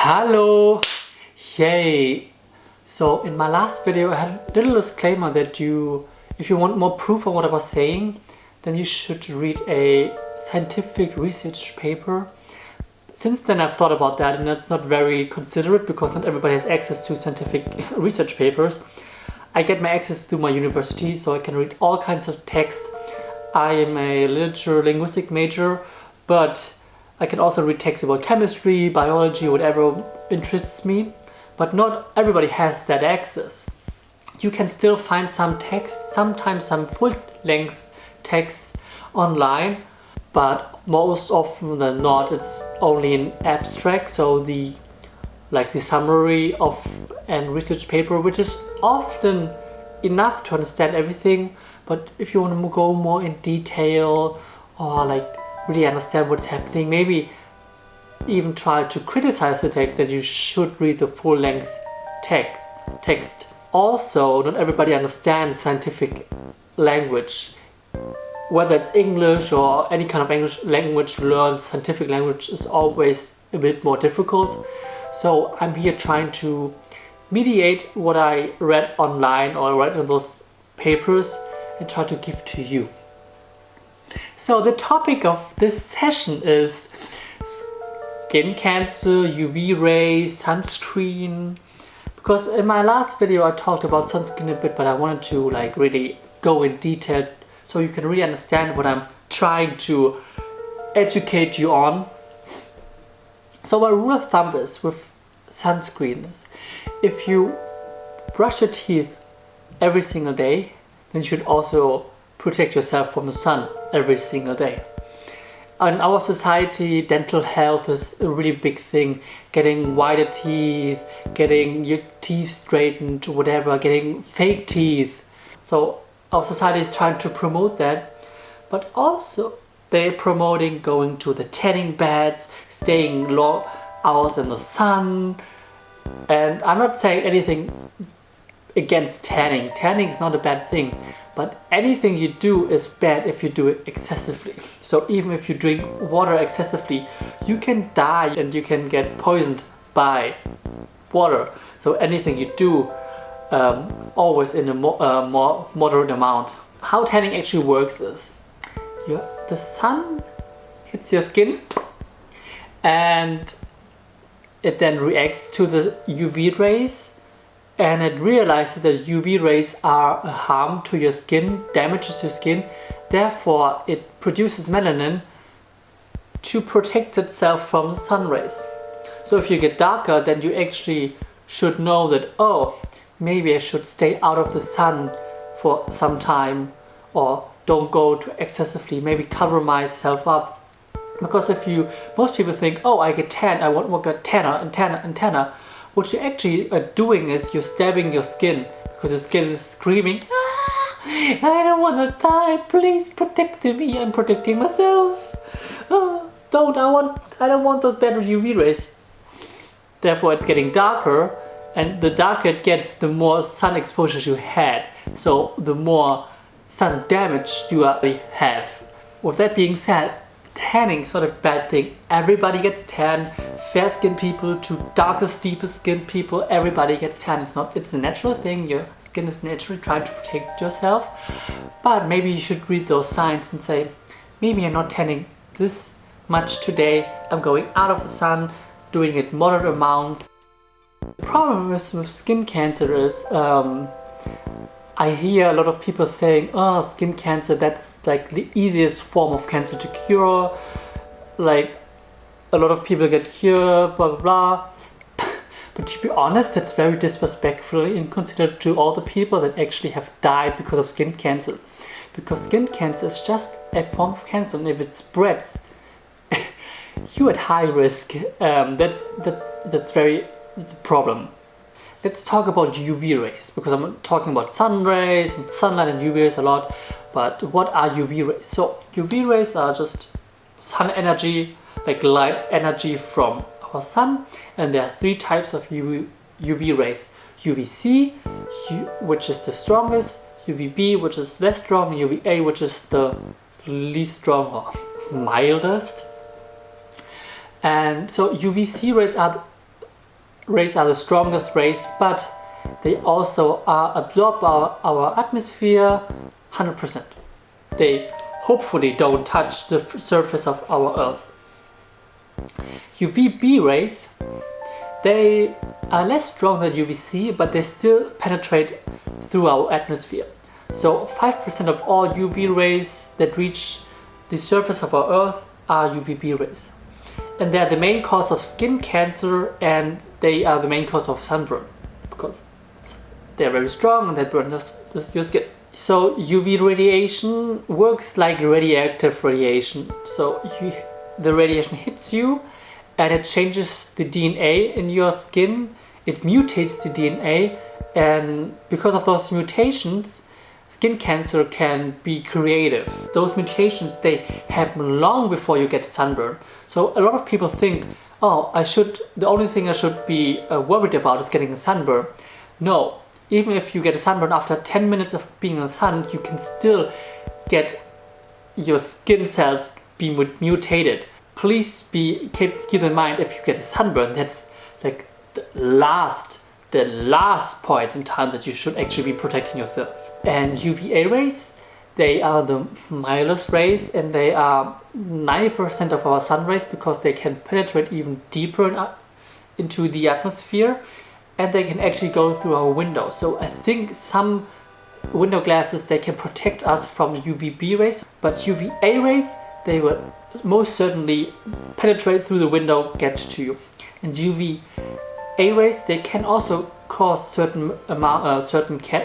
Hello! Yay! So in my last video I had a little disclaimer that if you want more proof of what I was saying, then you should read a scientific research paper. Since then I've thought about that, and that's not very considerate because not everybody has access to scientific research papers. I get my access through my university, so I can read all kinds of text. I am a literature linguistic major, but I can also read texts about chemistry, biology, whatever interests me. But not everybody has that access. You can still find some text, sometimes some full-length texts online, but most often than not it's only in abstract, so the summary of a research paper, which is often enough to understand everything. But if you want to go more in detail or really understand what's happening, maybe even try to criticize the text, then you should read the full-length text. Also, not everybody understands scientific language. Whether it's English or any kind of English language, learn scientific language is always a bit more difficult. So I'm here trying to mediate what I read online or read in those papers and try to give to you. So the topic of this session is skin cancer, UV rays, sunscreen. Because in my last video I talked about sunscreen a bit, but I wanted to really go in detail so you can really understand what I'm trying to educate you on. So my rule of thumb is with sunscreen is if you brush your teeth every single day, then you should also protect yourself from the sun every single day. In our society, dental health is a really big thing. Getting whiter teeth, getting your teeth straightened, whatever, getting fake teeth. So our society is trying to promote that, but also they're promoting going to the tanning beds, staying long hours in the sun. And I'm not saying anything against tanning. Tanning is not a bad thing, but anything you do is bad if you do it excessively. So even if you drink water excessively, you can die and you can get poisoned by water. So anything you do, always in a more moderate amount. How tanning actually works is the sun hits your skin and it then reacts to the UV rays, and it realizes that UV rays are a harm to your skin, damages your skin. Therefore it produces melanin to protect itself from the sun rays. So if you get darker, then you actually should know that, oh, maybe I should stay out of the sun for some time, or don't go too excessively, maybe cover myself up. Because most people think, oh, I get tan, I want more get tanner and tanner and tanner. What you actually are doing is you're stabbing your skin, because your skin is screaming, I don't want to die, please protect me, I'm protecting myself. I don't want those bad UV rays. Therefore it's getting darker, and the darker it gets, the more sun exposures you had. So the more sun damage you already have. With that being said, tanning is not a bad thing. Everybody gets tan. Fair skinned people to darkest, deepest skinned people, everybody gets tan. It's a natural thing. Your skin is naturally trying to protect yourself. But maybe you should read those signs and say, maybe I'm not tanning this much today. I'm going out of the sun, doing it moderate amounts. The problem with skin cancer is I hear a lot of people saying, oh, skin cancer, that's the easiest form of cancer to cure. A lot of people get cured, blah, blah, blah. But to be honest, that's very disrespectful and considered to all the people that actually have died because of skin cancer. Because skin cancer is just a form of cancer, and if it spreads, you're at high risk. That's a problem. Let's talk about UV rays, because I'm talking about sun rays and sunlight and UV rays a lot. But what are UV rays? So UV rays are just sun energy, light energy from our sun, and there are three types of UV rays. UVC, which is the strongest, UVB, which is less strong, and UVA, which is the least strong or mildest. And so UVC rays are rays are the strongest rays, but they also are absorbed by our atmosphere 100%. They hopefully don't touch the surface of our Earth. UVB rays, they are less strong than UVC, but they still penetrate through our atmosphere. So 5% of all UV rays that reach the surface of our Earth are UVB rays. And they are the main cause of skin cancer, and they are the main cause of sunburn because they're very strong and they burn your skin. So UV radiation works like radioactive radiation. So the radiation hits you and it changes the DNA in your skin. It mutates the DNA, and because of those mutations, skin cancer can be creative. Those mutations, they happen long before you get sunburn. So a lot of people think, oh, the only thing I should be worried about is getting a sunburn. No, even if you get a sunburn after 10 minutes of being in the sun, you can still get your skin cells be mutated. Please keep in mind, if you get a sunburn, that's like the last point in time that you should actually be protecting yourself. And UVA rays, they are the mildest rays, and they are 90% of our sun rays because they can penetrate even deeper into the atmosphere, and they can actually go through our window. So I think some window glasses, they can protect us from UVB rays, but UVA rays, they will most certainly penetrate through the window, get to you. And UVA rays, they can also cause certain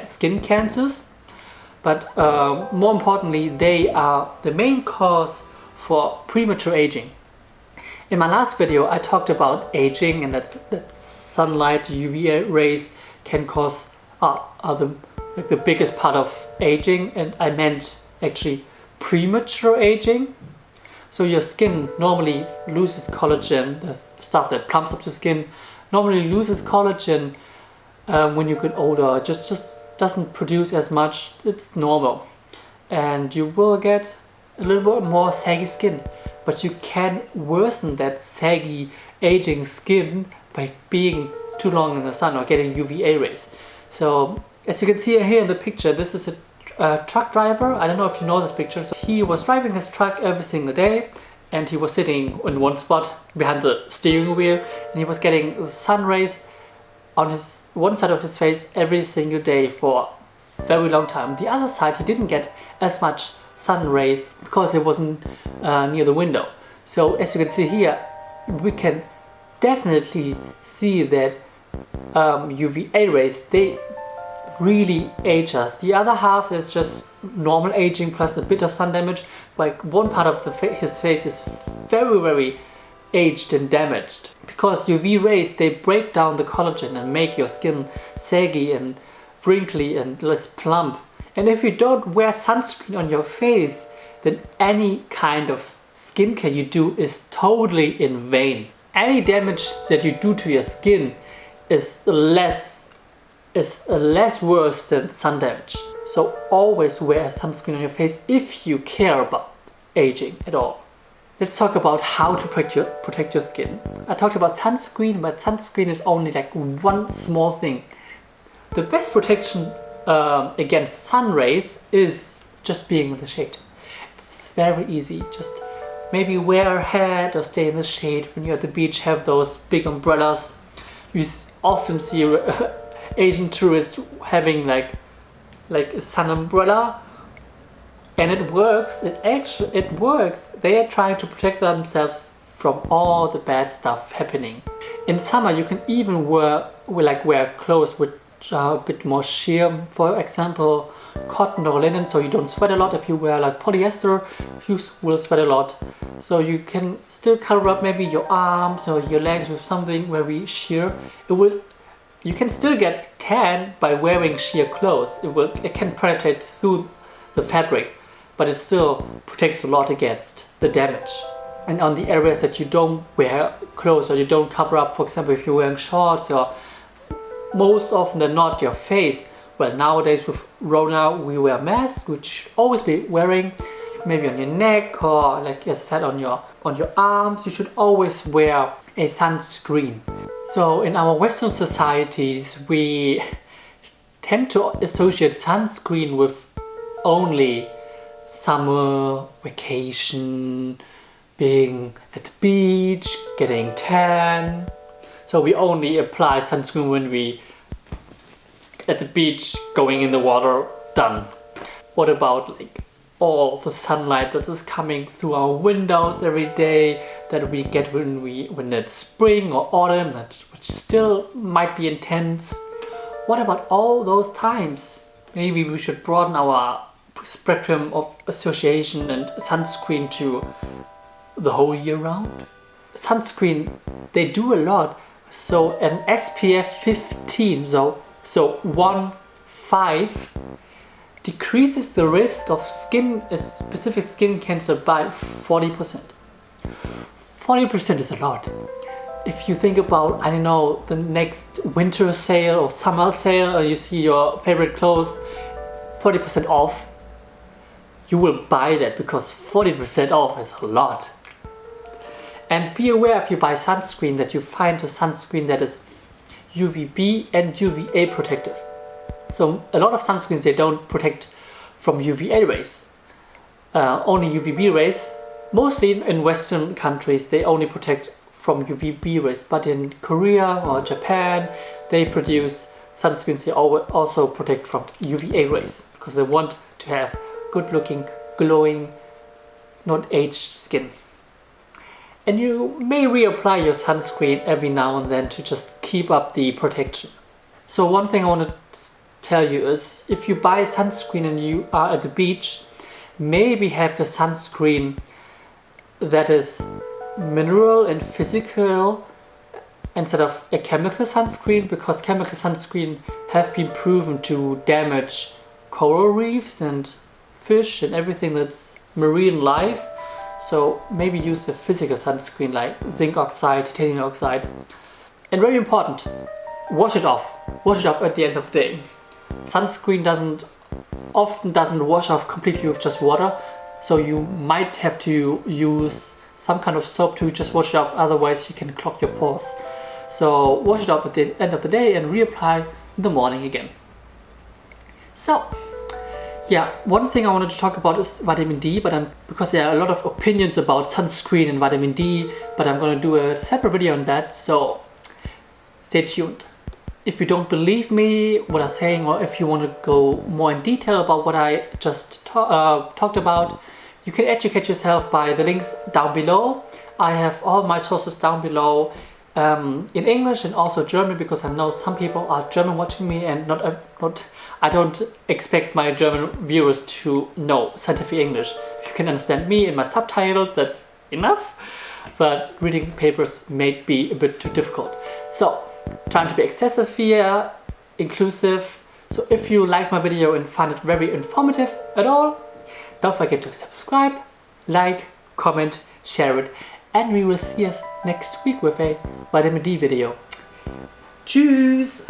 skin cancers, but more importantly, they are the main cause for premature aging. In my last video, I talked about aging, and that sunlight, UVA rays can cause the biggest part of aging, and I meant actually premature aging. So your skin normally loses collagen, the stuff that plumps up the skin normally loses collagen when you get older. It just doesn't produce as much. It's normal, and you will get a little bit more saggy skin, but you can worsen that saggy aging skin by being too long in the sun or getting UVA rays. So as you can see here in the picture, this is a truck driver. I don't know if you know this picture. So he was driving his truck every single day, and he was sitting in one spot behind the steering wheel, and he was getting the sun rays on his one side of his face every single day for a very long time. The other side, he didn't get as much sun rays because it wasn't near the window. So as you can see here, we can definitely see that UVA rays, they really age us. The other half is just normal aging plus a bit of sun damage. Like one part of his face is very, very aged and damaged, because UV rays, they break down the collagen and make your skin saggy and wrinkly and less plump. And if you don't wear sunscreen on your face, then any kind of skincare you do is totally in vain. Any damage that you do to your skin is less worse than sun damage. So always wear sunscreen on your face if you care about aging at all. Let's talk about how to protect your skin. I talked about sunscreen, but sunscreen is only like one small thing. The best protection against sun rays is just being in the shade. It's very easy. Just maybe wear a hat or stay in the shade. When you're at the beach, have those big umbrellas. You often see Asian tourists having like a sun umbrella, and it works. It works. They are trying to protect themselves from all the bad stuff happening. In summer, you can even wear clothes which are a bit more sheer. For example, cotton or linen, so you don't sweat a lot. If you wear like polyester, you will sweat a lot. So you can still cover up maybe your arms or your legs with something very sheer. You can still get tan by wearing sheer clothes. It can penetrate through the fabric, but it still protects a lot against the damage. And on the areas that you don't wear clothes or you don't cover up, for example, if you're wearing shorts, or most often than not your face, well, nowadays with Rona we wear masks, which you should always be wearing, maybe on your neck or like I said on your arms. You should always wear a sunscreen. So in our Western societies, we tend to associate sunscreen with only summer, vacation, being at the beach, getting tan. So we only apply sunscreen when we at the beach, going in the water, done. What about like all the sunlight that is coming through our windows every day that we get when it's spring or autumn, which still might be intense? What about all those times? Maybe we should broaden our spectrum of association and sunscreen to the whole year round. Sunscreen, they do a lot. So an SPF 15, so 1.5, decreases the risk of specific skin cancer by 40%. 40% is a lot. If you think about, I don't know, the next winter sale or summer sale, or you see your favorite clothes 40% off, you will buy that because 40% off is a lot. And be aware if you buy sunscreen that you find a sunscreen that is UVB and UVA protective. So a lot of sunscreens, they don't protect from UVA rays, only UVB rays. Mostly in Western countries, they only protect from UVB rays, but in Korea or Japan, they produce sunscreens that also protect from UVA rays because they want to have good looking, glowing, not aged skin. And you may reapply your sunscreen every now and then to just keep up the protection. So one thing I want to tell you is, if you buy sunscreen and you are at the beach, maybe have a sunscreen that is mineral and physical instead of a chemical sunscreen, because chemical sunscreen have been proven to damage coral reefs and fish and everything that's marine life. So maybe use the physical sunscreen like zinc oxide, titanium oxide. And very important, wash it off. Wash it off at the end of the day. Sunscreen often doesn't wash off completely with just water, so you might have to use some kind of soap to just wash it off, otherwise you can clog your pores. So wash it off at the end of the day and reapply in the morning again. So yeah, one thing I wanted to talk about is vitamin D, because there are a lot of opinions about sunscreen and vitamin D, but I'm going to do a separate video on that, so stay tuned. If you don't believe me, what I'm saying, or if you want to go more in detail about what I just talked about, you can educate yourself by the links down below. I have all my sources down below in English and also German, because I know some people are German watching me, and I don't expect my German viewers to know scientific English. If you can understand me and my subtitle, that's enough, but reading the papers may be a bit too difficult. So, trying to be excessive here, inclusive. So if you like my video and find it very informative at all, don't forget to subscribe, like, comment, share it, and we will see us next week with a vitamin D video. Tschüss!